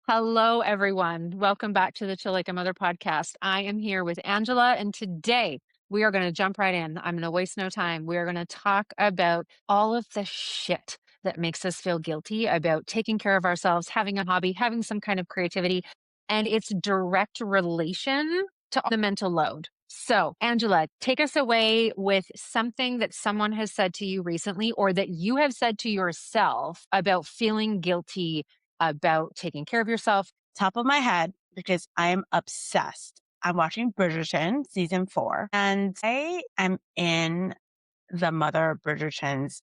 Hello, everyone. Welcome back to the Chill Like a Mother podcast. I am here with Angela, and today we are going to jump right in. I'm going to waste no time. We are going to talk about all of the shit that makes us feel guilty about taking care of ourselves, having a hobby, having some kind of creativity, and its direct relation to the mental load. So, Angela, take us away with something that someone has said to you recently or that you have said to yourself about feeling guilty about taking care of yourself. Top of my head, because I am obsessed. I'm watching Bridgerton season 4, and I am in the mother Bridgerton's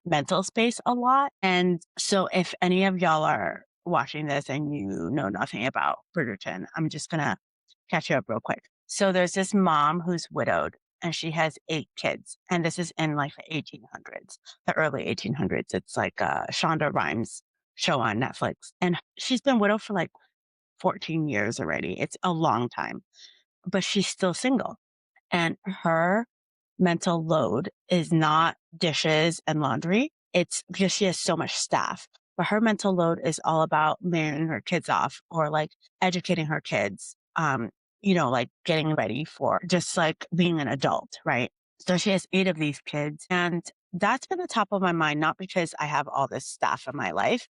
mental space a lot. And so if any of y'all are watching this and you know nothing about Bridgerton, I'm just gonna catch you up real quick. So there's this mom who's widowed and she has 8 kids. And this is in like the 1800s, the early 1800s. It's like Shonda Rhimes show on Netflix. And she's been widowed for like 14 years already. It's a long time, but she's still single. And her mental load is not dishes and laundry. It's because she has so much staff. But her mental load is all about marrying her kids off or like educating her kids, like getting ready for just like being an adult, right? So she has 8 of these kids. And that's been the top of my mind, not because I have all this stuff in my life,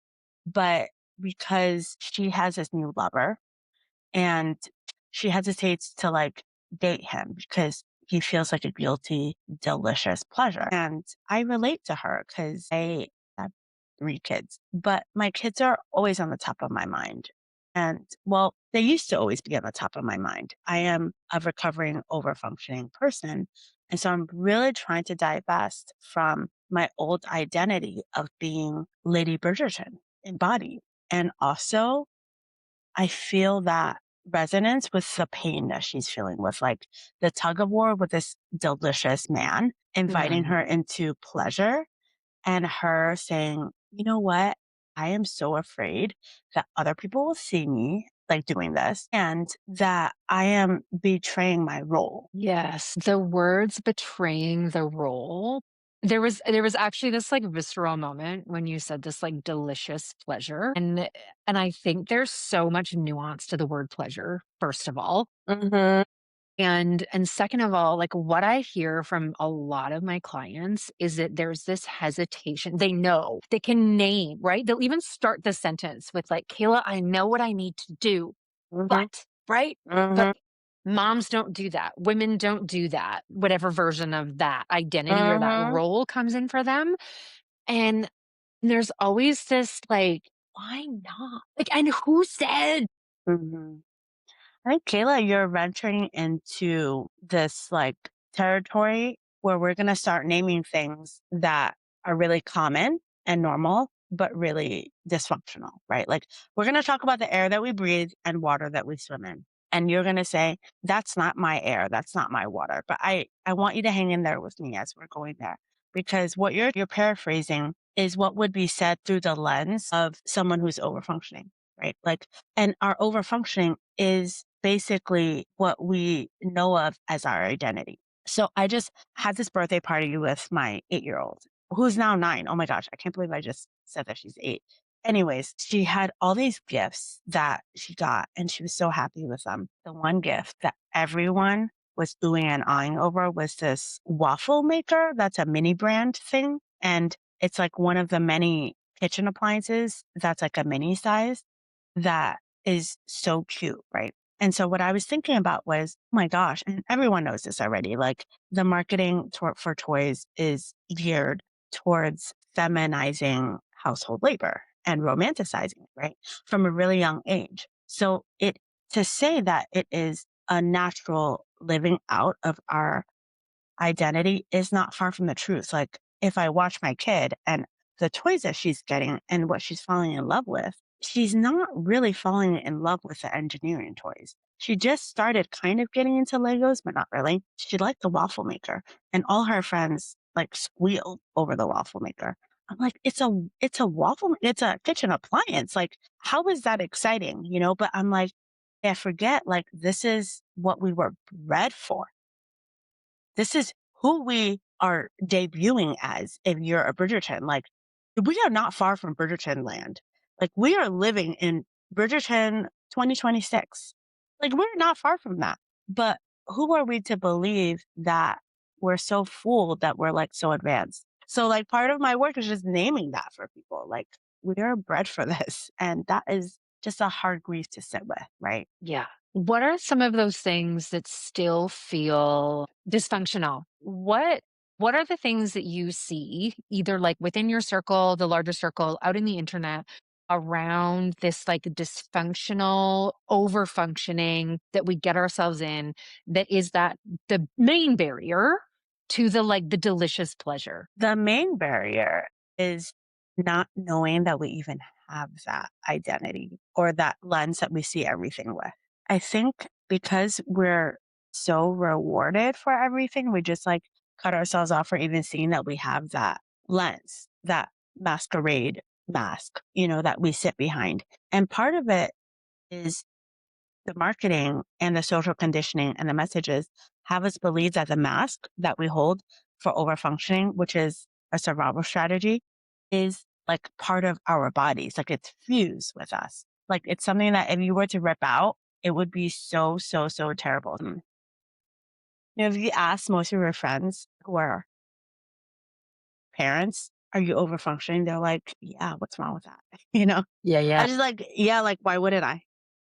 but because she has this new lover and she hesitates to like date him because he feels like a guilty, delicious pleasure. And I relate to her because I have 3 kids, but my kids are always on the top of my mind. And well, they used to always be on the top of my mind. I am a recovering, overfunctioning person. And so I'm really trying to divest from my old identity of being Lady Bridgerton embodied. And also, I feel that resonance with the pain that she's feeling with like the tug of war with this delicious man inviting Mhm. her into pleasure and her saying, you know what? I am so afraid that other people will see me like doing this and that I am betraying my role. Yes, the words betraying the role. There was actually this like visceral moment when you said this like delicious pleasure. And I think there's so much nuance to the word pleasure, first of all. Hmm. And second of all, like what I hear from a lot of my clients is that there's this hesitation. They know, they can name, right? They'll even start the sentence with like, Kayla, I know what I need to do, Hmm. but, right? But Hmm. moms don't do that. Women don't do that. Whatever version of that identity or that Hmm. role comes in for them. And there's always this like, why not? Like, and who said? Hmm. I think, Kayla, you're venturing into this like territory where we're going to start naming things that are really common and normal, but really dysfunctional, right? Like we're going to talk about the air that we breathe and water that we swim in. And you're going to say, that's not my air. That's not my water. But I want you to hang in there with me as we're going there because what you're paraphrasing is what would be said through the lens of someone who's overfunctioning, right? Like, and our overfunctioning is basically what we know of as our identity. So I just had this birthday party with my 8-year-old, who's now 9. Oh my gosh, I can't believe I just said that she's 8. Anyways, she had all these gifts that she got, and she was so happy with them. The one gift that everyone was doing and eyeing over was this waffle maker. That's a mini brand thing. And it's like one of the many kitchen appliances that's like a mini size that is so cute, right? And so what I was thinking about was, oh my gosh, and everyone knows this already, like the marketing for toys is geared towards feminizing household labor and romanticizing it, right? From a really young age. So it to say that it is a natural living out of our identity is not far from the truth. Like if I watch my kid and the toys that she's getting and what she's falling in love with, she's not really falling in love with the engineering toys. She just started kind of getting into Legos, but not really. She liked the waffle maker and all her friends like squealed over the waffle maker. I'm like, it's a it's a kitchen appliance. Like, how is that exciting? But I'm like, I forget, like, this is what we were bred for. This is who we are debuting as if you're a Bridgerton. Like, we are not far from Bridgerton land. Like, we are living in Bridgerton 2026. Like, we're not far from that. But who are we to believe that we're so fooled that we're like so advanced? So, like, part of my work is just naming that for people. Like, we are bred for this. And that is just a hard grief to sit with, right? Yeah. What are some of those things that still feel dysfunctional? What are the things that you see either like within your circle, the larger circle, out in the internet around this like dysfunctional over functioning that we get ourselves in that is that the main barrier to the like the delicious pleasure? The main barrier is not knowing that we even have that identity or that lens that we see everything with. I think because we're so rewarded for everything, we just like cut ourselves off for even seeing that we have that lens, that masquerade mask, that we sit behind. And part of it is the marketing and the social conditioning and the messages have us believe that the mask that we hold for overfunctioning, which is a survival strategy, is like part of our bodies. Like it's fused with us. Like it's something that if you were to rip out, it would be so, so, so terrible. If you ask most of your friends who are parents, are you overfunctioning? They're like, yeah, what's wrong with that? Yeah, I yeah. just like, yeah, like, why wouldn't I?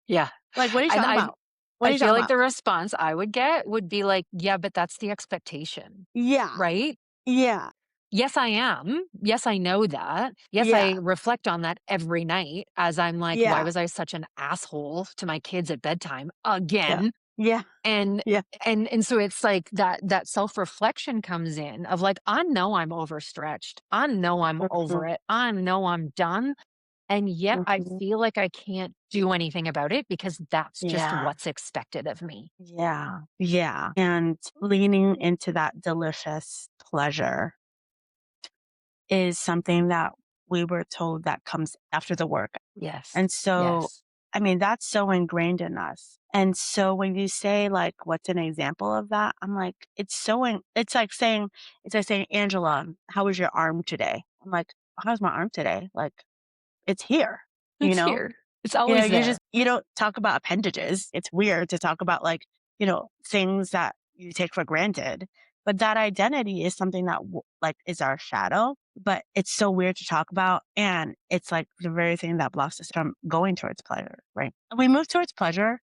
Yeah. Like, what are you And talking I about? What I are you feel talking like about? the response I would get would be like, "Yeah, but that's the expectation." Yeah, Right? yeah, Yes, I am. Yes, I know that. Yes, I yeah. reflect on that every night as I'm like, "Why Yeah, was I such an asshole to my kids at bedtime yeah, again?" yeah, And yeah, and so it's like that self-reflection comes in of like, "I know I'm overstretched. I know I'm over mhm, it. I know I'm done." And yet I mhm, feel like I can't do anything about it because that's just yeah, what's expected of me. yeah, yeah, and leaning into that delicious pleasure is something that we were told that comes after the work, Yes. and so, Yes. I mean, that's so ingrained in us, and so when you say, like, "What's an example of that?" I'm like, it's like saying, "Angela, how was your arm today?" I'm like, "How's my arm today?" Like, it's here, you It's know? here. It's always there. You don't talk about appendages. It's weird to talk about like, things that you take for granted. But that identity is something that like is our shadow, but it's so weird to talk about. And it's like the very thing that blocks us from going towards pleasure, right? And we move towards pleasure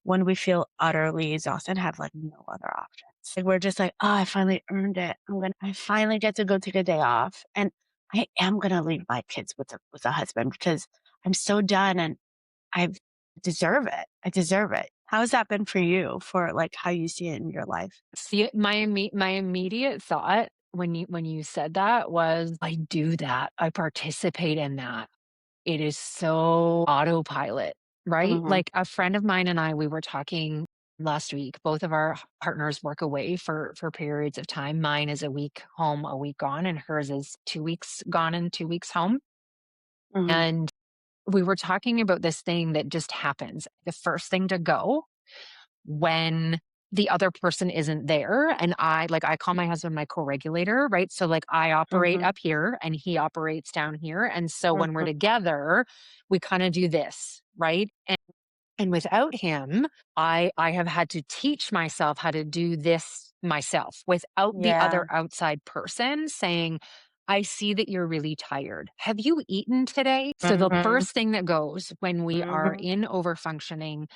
when we feel utterly exhausted and have like no other options. Like we're just like, oh, I finally earned it. I finally get to go take a day off. And I am gonna leave my kids with a husband because I'm so done and I deserve it. I deserve it. How has that been for you for, like, how you see it in your life? See, my immediate thought when you said that was, "I do that. I participate in that." It is so autopilot, right? Mhm, Like, a friend of mine and I, we were talking last week. Both of our partners work away for periods of time. Mine is a week home, a week gone, and hers is 2 weeks gone and 2 weeks home. mhm, And we were talking about this thing that just happens. The first thing to go when the other person isn't there, and I call my husband my co-regulator, right? So, like, I operate mhm, up here and he operates down here, and so when we're mhm. together, we kinda do this, right? And without him, I have had to teach myself how to do this myself without the Yeah. other outside person saying, "I see that you're really tired. Have you eaten today?" So the Mhm, first thing that goes when we are mhm. in overfunctioning,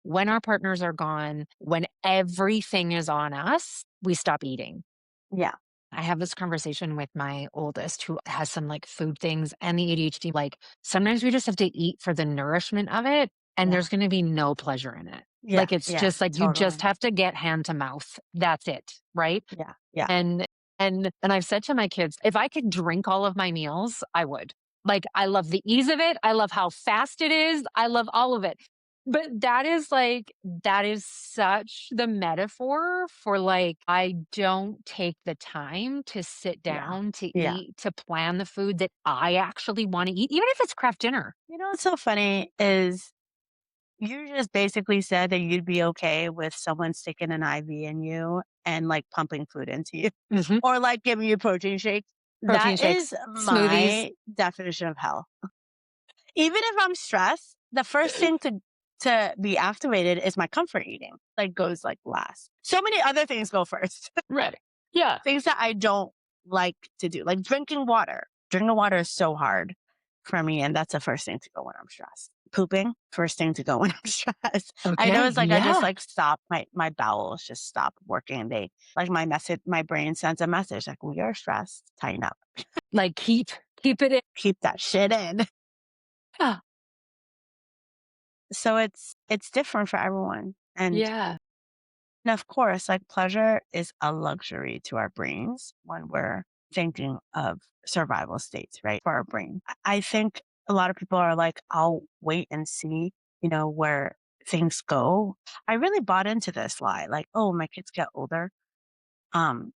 when our partners are gone, when everything is on us, we stop eating. Yeah, I have this conversation with my oldest who has some like food things and the ADHD. Like sometimes we just have to eat for the nourishment of it, and yeah, there's going to be no pleasure in it. yeah, Like it's yeah, just like you just totally. have to get hand to mouth. That's it. Right. Yeah, yeah, And and I've said to my kids, if I could drink all of my meals, I would. Like I love the ease of it. I love how fast it is. I love all of it. But that is such the metaphor for like I don't take the time to sit yeah, down to yeah. eat, to plan the food that I actually want to eat, even if it's craft dinner. You know what's so funny is you just basically said that you'd be okay with someone sticking an IV in you and, like, pumping food into you Mhm. or, like, giving you protein shakes. Protein That shakes, is smoothies. my definition of hell. Even if I'm stressed the first thing to be activated is my comfort eating, like, goes, like, last. So many other things go first. Right. Yeah. Things that I don't like to do, like drinking water. Drinking water is so hard for me, and that's the first thing to go when I'm stressed. Pooping, first thing to go when I'm stressed. I know Okay. it's like I just Yeah. like stop my bowels just stop working. They like my brain sends a message like we are stressed, tighten up, Like keep it in. keep that shit in. Yeah. So it's different for everyone, Yeah. and of course, like pleasure is a luxury to our brains when we're thinking of survival states, right? For our brain. I think a lot of people are like, I'll wait and see, where things go. I really bought into this lie, like, oh, my kids get older. Um,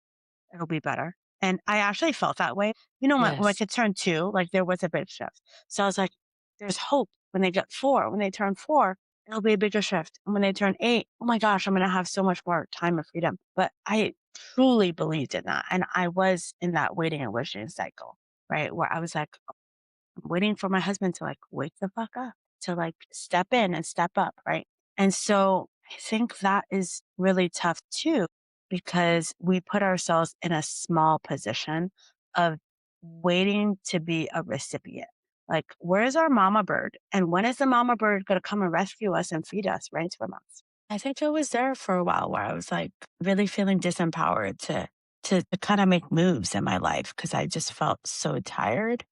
It'll be better. And I actually felt that way. When my Yes. kids turned 2, like, there was a big shift. So I was like, there's hope when they get 4. When they turn 4, it'll be a bigger shift. And when they turn 8, oh my gosh, I'm gonna have so much more time and freedom. But I truly believed in that. And I was in that waiting and wishing cycle, right? Where I was like, waiting for my husband to like wake the fuck up, to like step in and step up, right? And so I think that is really tough too, because we put ourselves in a small position of waiting to be a recipient. Like, where's our mama bird? And when is the mama bird going to come and rescue us and feed us, right? Swim us. I think I was there for a while where I was like really feeling disempowered to kind of make moves in my life because I just felt so tired.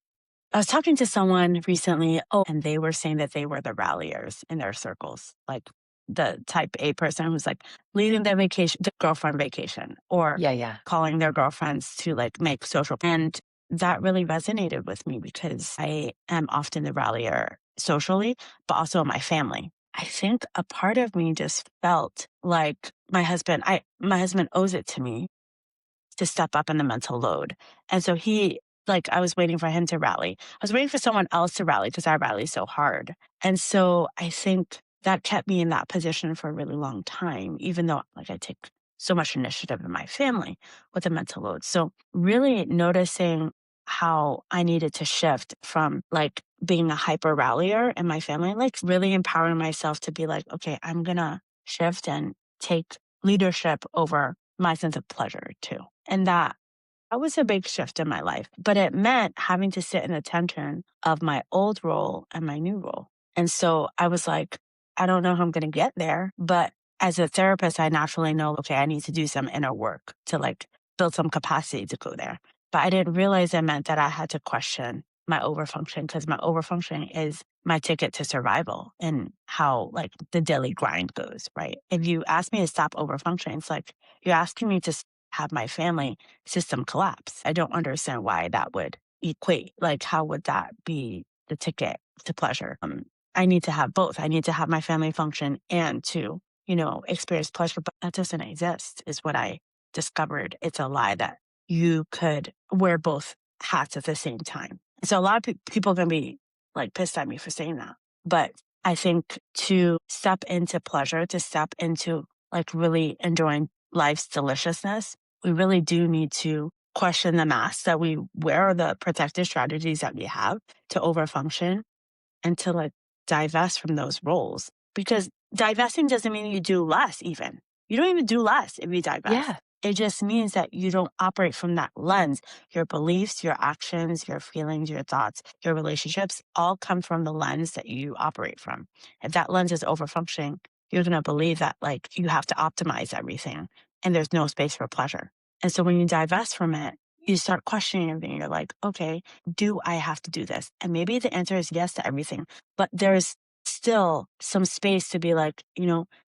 I was talking to someone recently, and they were saying that they were the ralliers in their circles, like the type A person who's like leading the girlfriend vacation, or Yeah. Yeah. calling their girlfriends to like make social. And that really resonated with me because I am often the rallier socially, but also in my family. I think a part of me just felt like my husband owes it to me to step up in the mental load. And so I was waiting for him to rally. I was waiting for someone else to rally because I rally so hard. And so I think that kept me in that position for a really long time, even though like I take so much initiative in my family with the mental load. So really noticing how I needed to shift from like being a hyper rallier in my family, like really empowering myself to be like, okay, I'm going to shift and take leadership over my sense of pleasure too. And that was a big shift in my life, but it meant having to sit in the tension of my old role and my new role. And so I was like, I don't know how I'm going to get there, but as a therapist, I naturally know, okay, I need to do some inner work to like build some capacity to go there. But I didn't realize it meant that I had to question my overfunction because my overfunction is my ticket to survival and how like the daily grind goes, right? If you ask me to stop overfunctioning, it's like you're asking me to have my family system collapse. I don't understand why that would equate. Like, how would that be the ticket to pleasure? I need to have both. I need to have my family function and to, experience pleasure, but that doesn't exist, is what I discovered. It's a lie that you could wear both hats at the same time. So a lot of people are going to be like pissed at me for saying that. But I think to step into pleasure, to step into like really enjoying life's deliciousness, we really do need to question the masks that we wear or the protective strategies that we have to overfunction and to like divest from those roles. Because divesting doesn't mean you do less, even. You don't even do less if you divest. Yeah. It just means that you don't operate from that lens. Your beliefs, your actions, your feelings, your thoughts, your relationships all come from the lens that you operate from. If that lens is overfunctioning, you're going to believe that like you have to optimize everything and there's no space for pleasure. And so when you divest from it, you start questioning everything. You're like, okay, do I have to do this? And maybe the answer is yes to everything, but there's still some space to be like,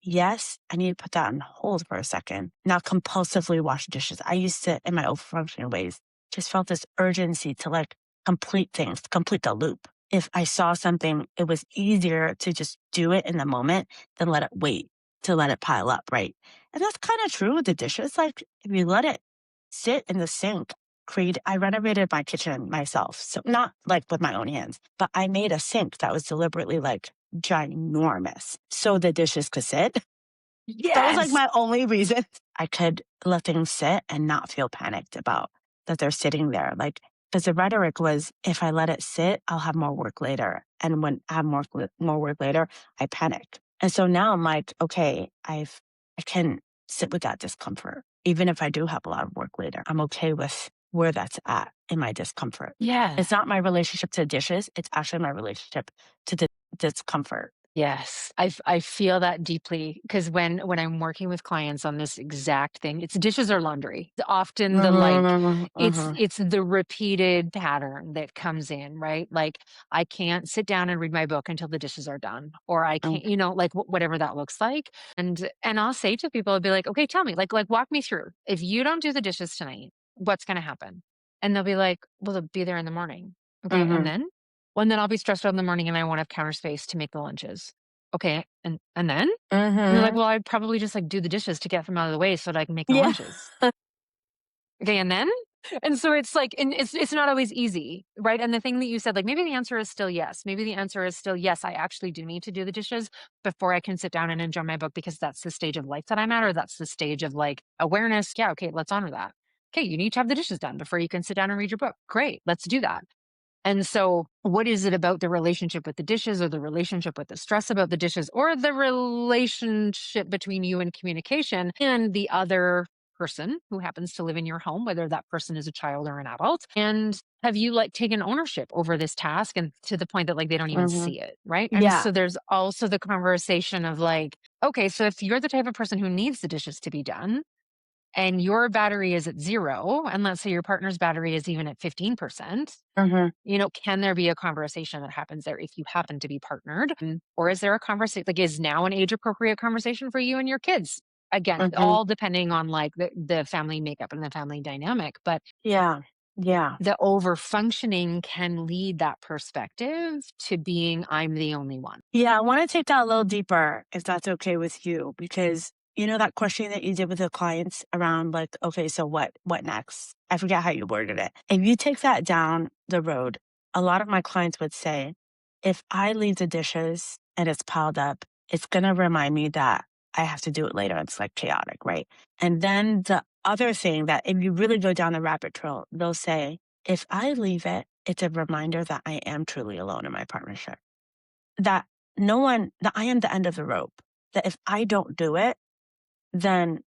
yes, I need to put that on hold for a second, not compulsively wash dishes. I used to, in my overfunctioning ways, just felt this urgency to like complete things, complete the loop. If I saw something, it was easier to just do it in the moment than let it wait, to let it pile up, right? And that's kind of true with the dishes. Like if you let it sit in the sink, I renovated my kitchen myself. So not like with my own hands, but I made a sink that was deliberately like ginormous so the dishes could sit. That was like Yes. my only reason I could let things sit and not feel panicked about that they're sitting there. Like Because the rhetoric was, if I let it sit, I'll have more work later. And when I have more work later, I panic. And so now I'm like, okay, I can sit with that discomfort. Even if I do have a lot of work later, I'm okay with where that's at in my discomfort. Yeah. It's not my relationship to dishes. It's actually my relationship to the discomfort. Yes, I feel that deeply because when I'm working with clients on this exact thing, it's dishes or laundry. It's often the like, Mm-hmm, mm-hmm, it's the repeated pattern that comes in, right? Like I can't sit down and read my book until the dishes are done, or I can't, like whatever that looks like. And I'll say to people, I'll be like, okay, tell me, like walk me through. If you don't do the dishes tonight, what's going to happen? And they'll be like, well, they'll be there in the morning. Okay, and mm-hmm, then well, and then I'll be stressed out in the morning and I won't have counter space to make the lunches. Okay, and then? And they're like, mm-hmm. "Well, I'd probably just, like, do the dishes to get them out of the way so that I can make the Yeah. lunches." Okay, and then? And so it's like and it's not always easy, right? And the thing that you said, like, maybe the answer is still yes. Maybe the answer is still yes, I actually do need to do the dishes before I can sit down and enjoy my book because that's the stage of life that I'm at, or that's the stage of, like, awareness. Yeah, okay, let's honor that. Okay, you need to have the dishes done before you can sit down and read your book. Great, let's do that. And so, what is it about the relationship with the dishes, or the relationship with the stress about the dishes, or the relationship between you and communication and the other person who happens to live in your home, whether that person is a child or an adult? And have you like taken ownership over this task and to the point that like they don't even Mm-hmm. see it? Right. And Yeah. so, there's also the conversation of like, okay, so if you're the type of person who needs the dishes to be done, and your battery is at zero, and let's say your partner's battery is even at 15%, Mm-hmm. can there be a conversation that happens there if you happen to be partnered? Or is there a conversation like is now an age appropriate conversation for you and your kids? Again, Mm-hmm. all depending on like the family makeup and the family dynamic, but Yeah. Yeah. the over functioning can lead that perspective to being I'm the only one. Yeah, I want to take that a little deeper, if that's okay with you, because you know that question that you did with the clients around like, okay, so what next? I forget how you worded it. If you take that down the road, a lot of my clients would say, if I leave the dishes and it's piled up, it's gonna remind me that I have to do it later. It's like chaotic, right? And then the other thing that if you really go down the rabbit trail, they'll say, if I leave it, it's a reminder that I am truly alone in my partnership, that no one, that I am the end of the rope. That if I don't do it, then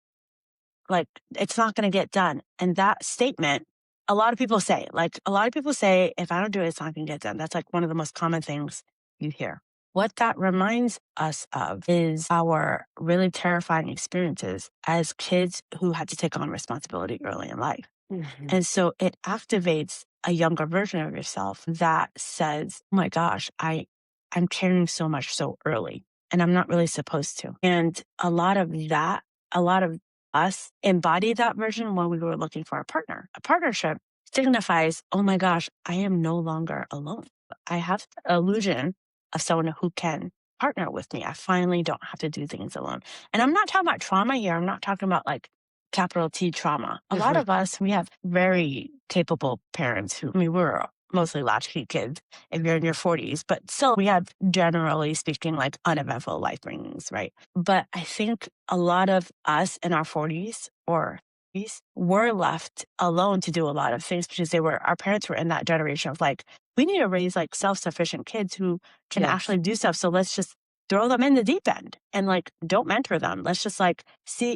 like it's not going to get done. And that statement, a lot of people say, if I don't do it, it's not going to get done. That's like one of the most common things you hear. What that reminds us of is our really terrifying experiences as kids who had to take on responsibility early in life. Mhm. And so it activates a younger version of yourself that says, oh my gosh, I'm carrying so much so early and I'm not really supposed to. And a lot of us embody that version when we were looking for a partner. A partnership signifies, oh my gosh, I am no longer alone. I have the illusion of someone who can partner with me. I finally don't have to do things alone. And I'm not talking about trauma here. I'm not talking about like capital T trauma. A lot Mhm. of us, we have very capable parents who, I mean, we're mostly latchkey kids if you're in your 40s, but still we have, generally speaking, like uneventful life bringings, right? But I think a lot of us in our 40s or 50s were left alone to do a lot of things because our parents were in that generation of like, we need to raise like self-sufficient kids who can Yes. actually do stuff. So let's just throw them in the deep end and like don't mentor them. Let's just like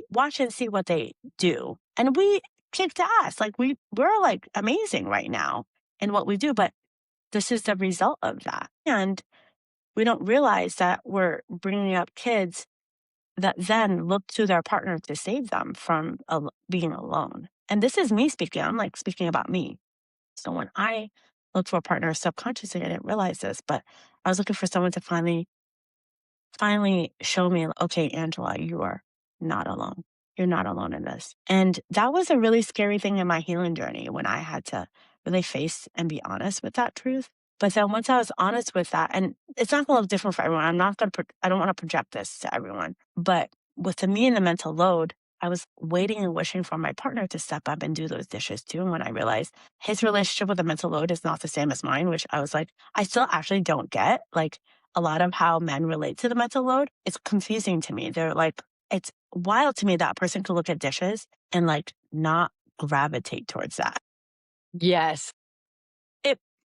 watch and see what they do. And we kicked ass. Like we're like amazing right now in what we do, but this is the result of that. And we don't realize that we're bringing up kids that then look to their partner to save them from being alone. And this is me speaking. I'm like speaking about me. So when I look for a partner subconsciously, I didn't realize this, but I was looking for someone to finally show me, okay, Angela, you are not alone. You're not alone in this. And that was a really scary thing in my healing journey when I had to really face and be honest with that truth. But then once I was honest with that, and it's not going to look different for everyone. I don't want to project this to everyone. But with the me and the mental load, I was waiting and wishing for my partner to step up and do those dishes too. And when I realized his relationship with the mental load is not the same as mine, which I was like, I still actually don't get. Like, a lot of how men relate to the mental load, it's confusing to me. They're like, it's wild to me that a person could look at dishes and like not gravitate towards that. Yes.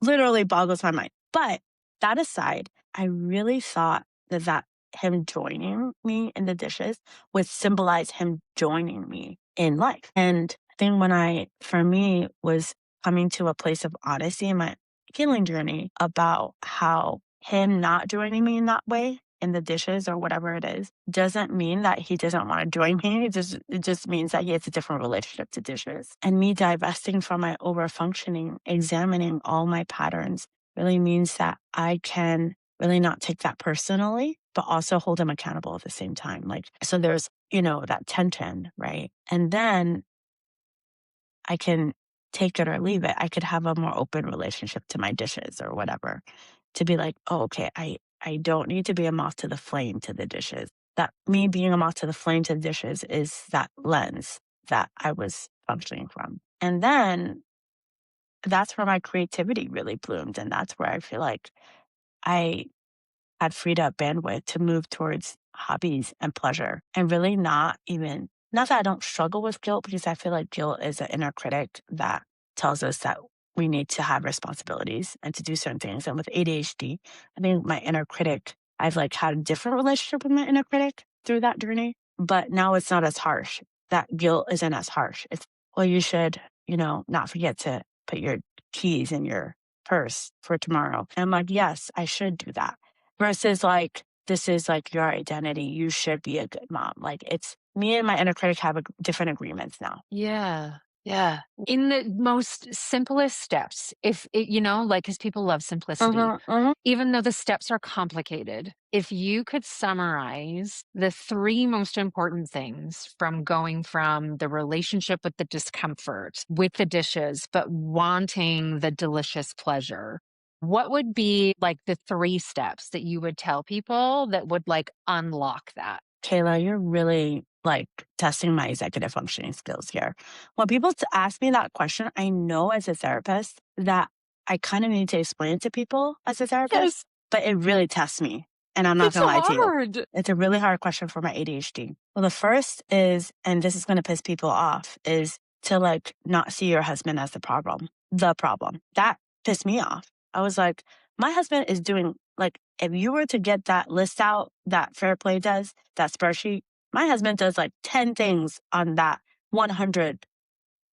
literally boggles my mind. But that aside, I really thought that him joining me in the dishes would symbolize him joining me in life. And I think for me, was coming to a place of honesty in my healing journey about how him not joining me in that way in the dishes or whatever it is doesn't mean that he doesn't want to join me. It just means that he has a different relationship to dishes. And me divesting from my over functioning, examining all my patterns really means that I can really not take that personally, but also hold him accountable at the same time. Like, so there's, that tension, right? And then I can take it or leave it. I could have a more open relationship to my dishes or whatever to be like, oh, okay, I don't need to be a moth to the flame to the dishes. That me being a moth to the flame to the dishes is that lens that I was functioning from. And then that's where my creativity really bloomed. And that's where I feel like I had freed up bandwidth to move towards hobbies and pleasure and really not that I don't struggle with guilt, because I feel like guilt is an inner critic that tells us that we need to have responsibilities and to do certain things. And with ADHD, I think my inner critic, I've like had a different relationship with my inner critic through that journey, but now it's not as harsh. That guilt isn't as harsh. It's, well, you should, not forget to put your keys in your purse for tomorrow. And I'm like, yes, I should do that versus like, this is like your identity. You should be a good mom. Like, it's me and my inner critic have different agreements now. Yeah. Yeah. In the most simplest steps, if it, like, because people love simplicity, Hmm. Hmm. even though the steps are complicated, if you could summarize the three most important things from going from the relationship with the discomfort, with the dishes, but wanting the delicious pleasure, what would be like the three steps that you would tell people that would like unlock that? Kayla, you're really like testing my executive functioning skills here. When people ask me that question, I know as a therapist that I kind of need to explain it to people as a therapist, Yes, but it really tests me. And I'm not it's going to lie to you. hard. It's a really hard question for my ADHD. Well, the first is, and this is going to piss people off, is to like not see your husband as the problem. That pissed me off. I was like, my husband is doing like, if you were to get that list out that Fair Play does, that spreadsheet, my husband does like 10 things on that 100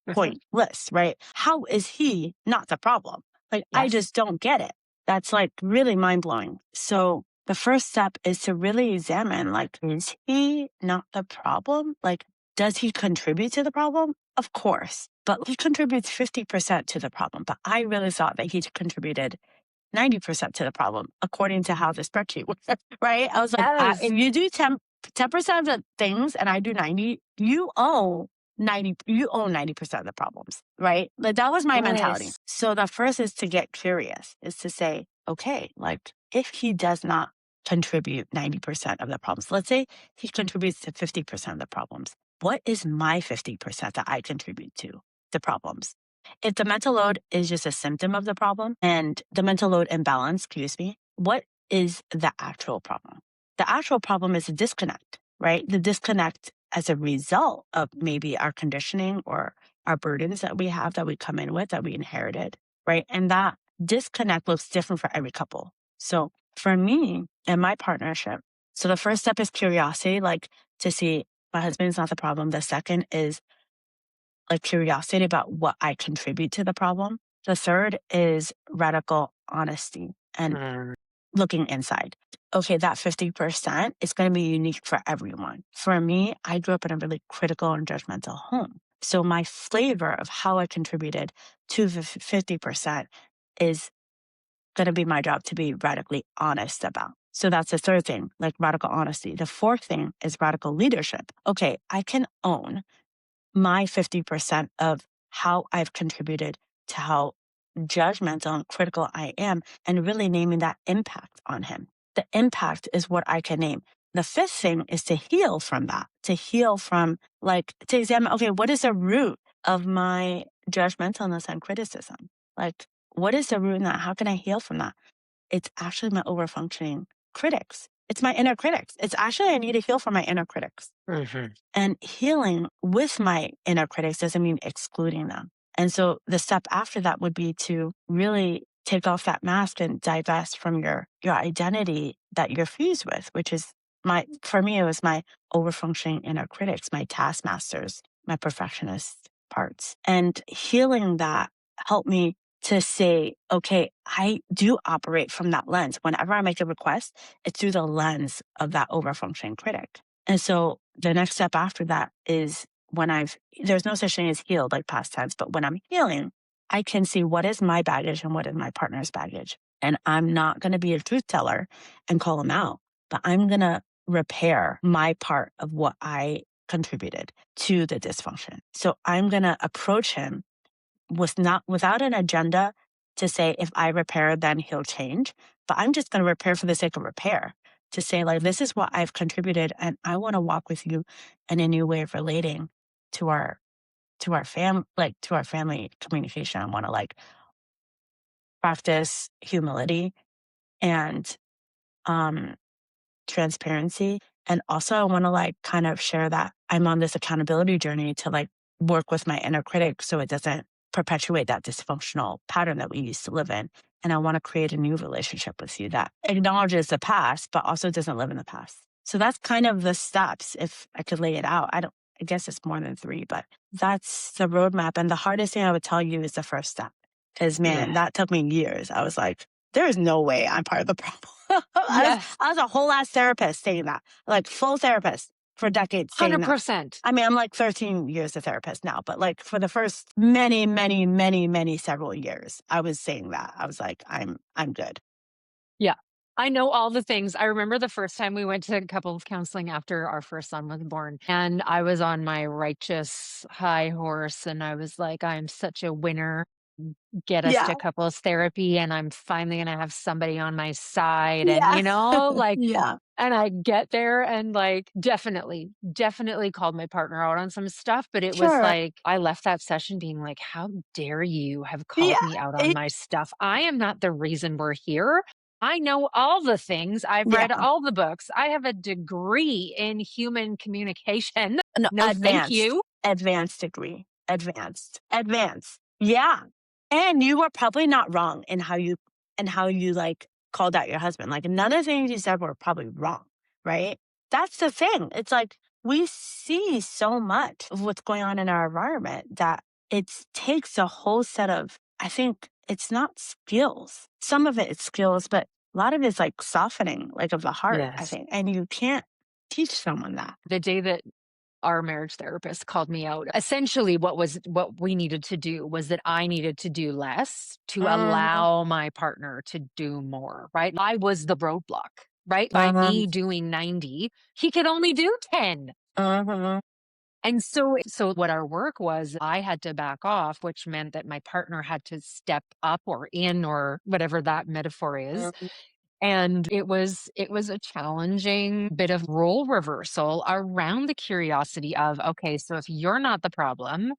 Mhm. point list, right? How is he not the problem? Like, I Yes. just don't get it. That's like really mind blowing. So the first step is to really examine, like, is he not the problem? Like, does he contribute to the problem? Of course, but he contributes 50% to the problem. But I really thought that he contributed 90% to the problem, according to how the spreadsheet works, right? I was like, if Yes. you do 10% of the things and I do 90, you own 90% of the problems, right? Like that was my mentality. Yes. So the first is to get curious, is to say, okay, like if he does not contribute 90% of the problems, let's say he contributes to 50% of the problems, what is my 50% that I contribute to the problems? If the mental load is just a symptom of the problem and the mental load imbalance, excuse me, what is the actual problem? The actual problem is a disconnect, right? The disconnect as a result of maybe our conditioning or our burdens that we have that we come in with that we inherited, right? And that disconnect looks different for every couple. So for me and my partnership, so the first step is curiosity, like to see my husband's not the problem. The second is like curiosity about what I contribute to the problem. The third is radical honesty and Mm. looking inside. Okay, that 50% is going to be unique for everyone. For me, I grew up in a really critical and judgmental home. So my flavor of how I contributed to the 50% is going to be my job to be radically honest about. So that's the third thing, like radical honesty. The fourth thing is radical leadership. Okay, I can own my 50% of how I've contributed to how judgmental and critical I am, and really naming that impact on him. The impact is what I can name. The fifth thing is to heal from that, to heal from like, to examine, okay, what is the root of my judgmentalness and criticism? Like, what is the root in that? How can I heal from that? It's actually my overfunctioning critics. It's my inner critics. It's actually, I need to heal from my inner critics. Mhm. And healing with my inner critics doesn't mean excluding them. And so the step after that would be to really take off that mask and divest from your identity that you're fused with, which is my for me, it was my overfunctioning inner critics, my taskmasters, my perfectionist parts. And healing that helped me to say, okay, I do operate from that lens. Whenever I make a request, it's through the lens of that overfunctioning critic. And so the next step after that is when there's no such thing as healed, like past tense, but when I'm healing, I can see what is my baggage and what is my partner's baggage. And I'm not going to be a truth teller and call them out, but I'm going to repair my part of what I contributed to the dysfunction. So I'm going to approach him without an agenda to say, if I repair, then he'll change. But I'm just going to repair for the sake of repair, to say, like, this is what I've contributed. And I want to walk with you in a new way of relating to our family communication. I want to like practice humility and um transparency. And also I want to like kind of share that I'm on this accountability journey to like work with my inner critic so it doesn't perpetuate that dysfunctional pattern that we used to live in. And I want to create a new relationship with you that acknowledges the past, but also doesn't live in the past. So that's kind of the steps. If I could lay it out, I guess it's more than three, but that's the roadmap. And the hardest thing I would tell you is the first step. Cause man, Yeah. that took me years. I was like, there is no way I'm part of the problem. Yes. I was a whole ass therapist saying that, like full therapist for decades saying that. 100%. I mean, I'm like 13 years a therapist now, but like for the first many, many, many, many several years, I was saying that. I was like, I'm good. Yeah. I know all the things. I remember the first time we went to couples counseling after our first son was born, and I was on my righteous high horse, and I was like, I'm such a winner. Get us Yeah. to couples therapy, and I'm finally going to have somebody on my side. And, Yeah. like, Yeah. and I get there and like definitely called my partner out on some stuff. But it was Sure. like, I left that session being like, how dare you have Yeah. called me out on It, my stuff? I am not the reason we're here. I know all the things. I've read yeah. all the books. I have a degree in human communication. No, No, thank you. advanced degree, advanced. Yeah. And you were probably not wrong in how you like called out your husband. Like none of the things you said were probably wrong, right? That's the thing. It's like we see so much of what's going on in our environment that it takes a whole set of, I think it's not skills. Some of it is skills, but a lot of it's like softening, like of the heart, I Yes. think. And you can't teach someone that. The day that our marriage therapist called me out. Essentially, what we needed to do was that I needed to do less to Mhm, allow my partner to do more, right? I was the roadblock, right? By mhm, me doing 90, he could only do 10. mhm, And so what our work was, I had to back off, which meant that my partner had to step up or in or whatever that metaphor is. mhm. And it was a challenging bit of role reversal around the curiosity of, okay, so if you're not the problem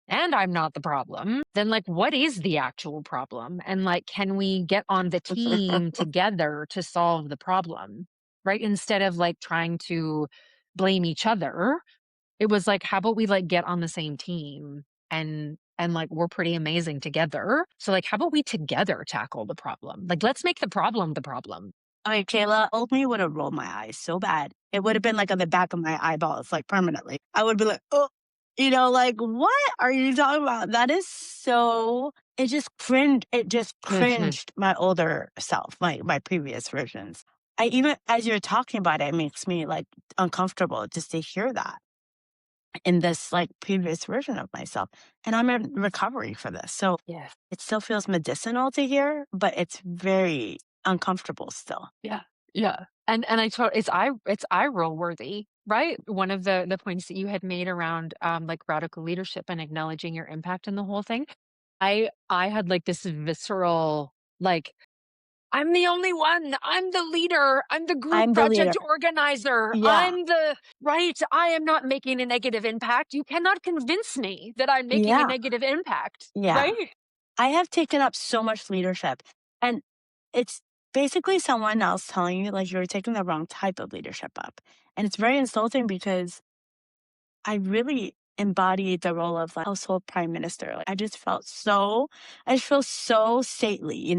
and I'm not the problem, then like what is the actual problem? And like can we get on the team together to solve the problem? Right? Instead of like trying to blame each other, it was like, how about we like get on the same team and like we're pretty amazing together. So like how about we together tackle the problem? Like let's make the problem the problem. I mean, Kayla, old me would have rolled my eyes so bad. It would have been like on the back of my eyeballs, like permanently. I would be like, oh, like, what are you talking about? That is so, it just Mhm. cringed my older self, my previous versions. I even, as you're talking about it, it makes me like uncomfortable just to hear that in this like previous version of myself. And I'm in recovery for this. So Yes. it still feels medicinal to hear, but it's very uncomfortable still. Yeah. Yeah. And I told it's eye roll worthy, right? One of the points that you had made around like radical leadership and acknowledging your impact in the whole thing. I had like this visceral like I'm the only one. I'm the leader. I'm the group I'm the leader. project organizer. Yeah. I'm the right. I am not making a negative impact. You cannot convince me that I'm making a Yeah. negative impact. Yeah. Right? I have taken up so much leadership, and it's basically someone else telling you like you're taking the wrong type of leadership up. And it's very insulting because I really embodied the role of like household prime minister. Like I just feel so stately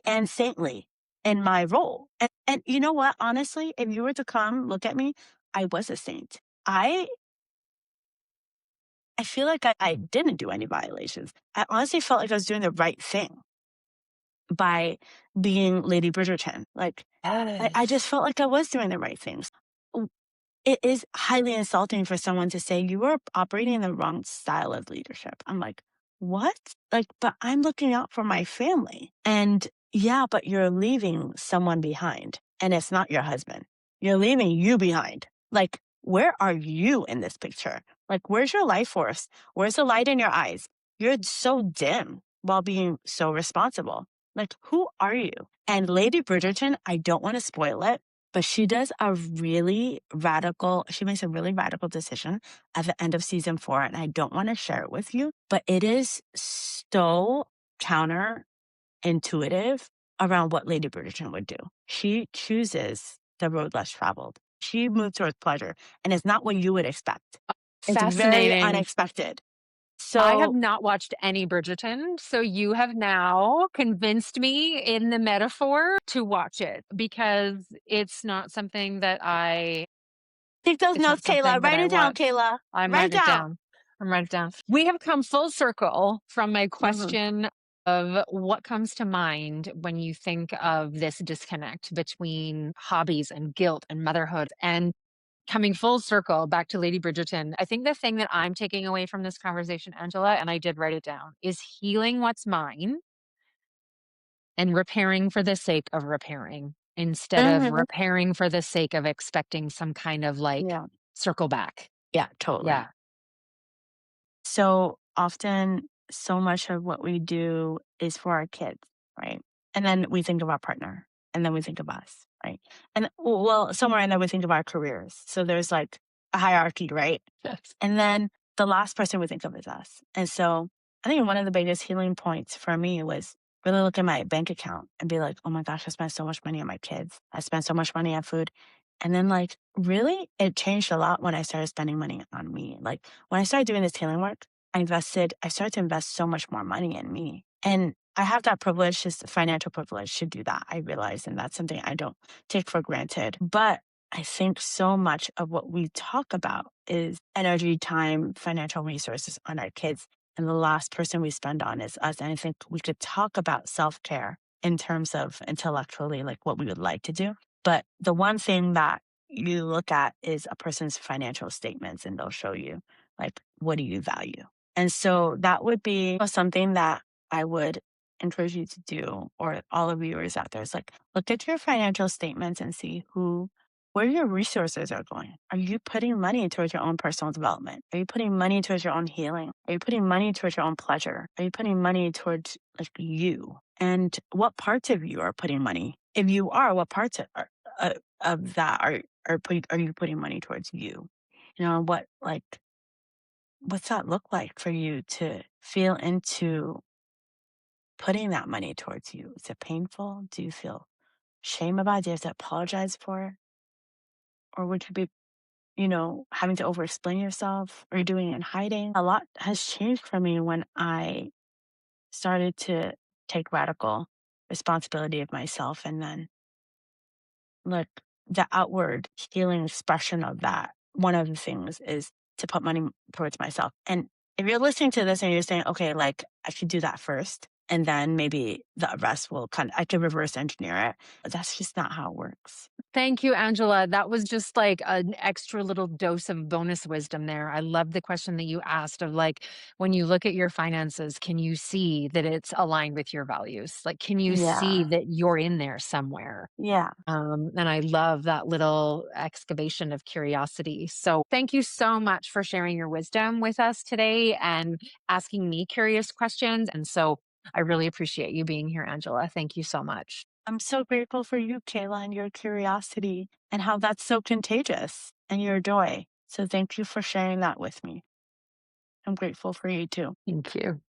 and saintly in my role. And you know what? Honestly, if you were to come look at me, I was a saint. I feel like I didn't do any violations. I honestly felt like I was doing the right thing by being Lady Bridgerton. Like, I just Yes. felt like I was doing the right things. It is highly insulting for someone to say you are operating in the wrong style of leadership. I'm like, what? Like, but I'm looking out for my family. And yeah, but you're leaving someone behind and it's not your husband. You're leaving you behind. Like, where are you in this picture? Like, where's your life force? Where's the light in your eyes? You're so dim while being so responsible. Like, who are you? And Lady Bridgerton, I don't want to spoil it, but she makes a really radical decision at the end of season 4. And I don't want to share it with you, but it is so counterintuitive around what Lady Bridgerton would do. She chooses the road less traveled. She moves towards pleasure, and it's not what you would expect. It's very Fascinating. unexpected. I have So not watched any Bridgerton, so you have now convinced me in the metaphor to watch it because take those it's notes, not something Kayla. that Write I it down, watch. Kayla. I'm Write it writing it down. down. I'm writing it down. We have come full circle from my Mhm. question of what comes to mind when you think of this disconnect between hobbies and guilt and motherhood and coming full circle back to Lady Bridgerton. I think the thing that I'm taking away from this conversation, Angela, and I did write it down, is healing what's mine and repairing for the sake of repairing instead of Mhm. repairing for the sake of expecting some kind of like Yeah. circle back. Yeah, totally. Yeah. So often, so much of what we do is for our kids, right? And then we think of our partner, and then we think of us, right? And well, somewhere in there, we think of our careers. So there's like a hierarchy, right? Yes. And then the last person we think of is us. And so I think one of the biggest healing points for me was really look at my bank account and be like, oh my gosh, I spent so much money on my kids. I spent so much money on food. And then, like, really, it changed a lot when I started spending money on me. Like, when I started doing this healing work, I started to invest so much more money in me. And I have that privilege, just financial privilege to do that, I realize. And that's something I don't take for granted. But I think so much of what we talk about is energy, time, financial resources on our kids. And the last person we spend on is us. And I think we could talk about self care in terms of intellectually, like what we would like to do. But the one thing that you look at is a person's financial statements, and they'll show you, like, what do you value? And so that would be something that I would encourage you to do, or all the viewers out there, is like, look at your financial statements and see where your resources are going. Are you putting money towards your own personal development? Are you putting money towards your own healing? Are you putting money towards your own pleasure? Are you putting money towards like you? And what parts of you are putting money? If you are, what parts of that are you putting money towards you? What's that look like for you to feel into putting that money towards you? Is it painful? Do you feel shame about it? Do you have to apologize for it? Or would you be, having to over explain yourself? Or you doing it in hiding? A lot has changed for me when I started to take radical responsibility of myself. And then, look, the outward healing expression of that, one of the things is to put money towards myself. And if you're listening to this and you're saying, okay, like I should do that first, and then maybe the rest I could reverse engineer it. That's just not how it works. Thank you, Angela. That was just like an extra little dose of bonus wisdom there. I love the question that you asked of like, when you look at your finances, can you see that it's aligned with your values? Like, can you see Yeah. that you're in there somewhere? Yeah. And I love that little excavation of curiosity. So, thank you so much for sharing your wisdom with us today and asking me curious questions. And so, I really appreciate you being here, Angela. Thank you so much. I'm so grateful for you, Kayla, and your curiosity and how that's so contagious and your joy. So thank you for sharing that with me. I'm grateful for you too. Thank you.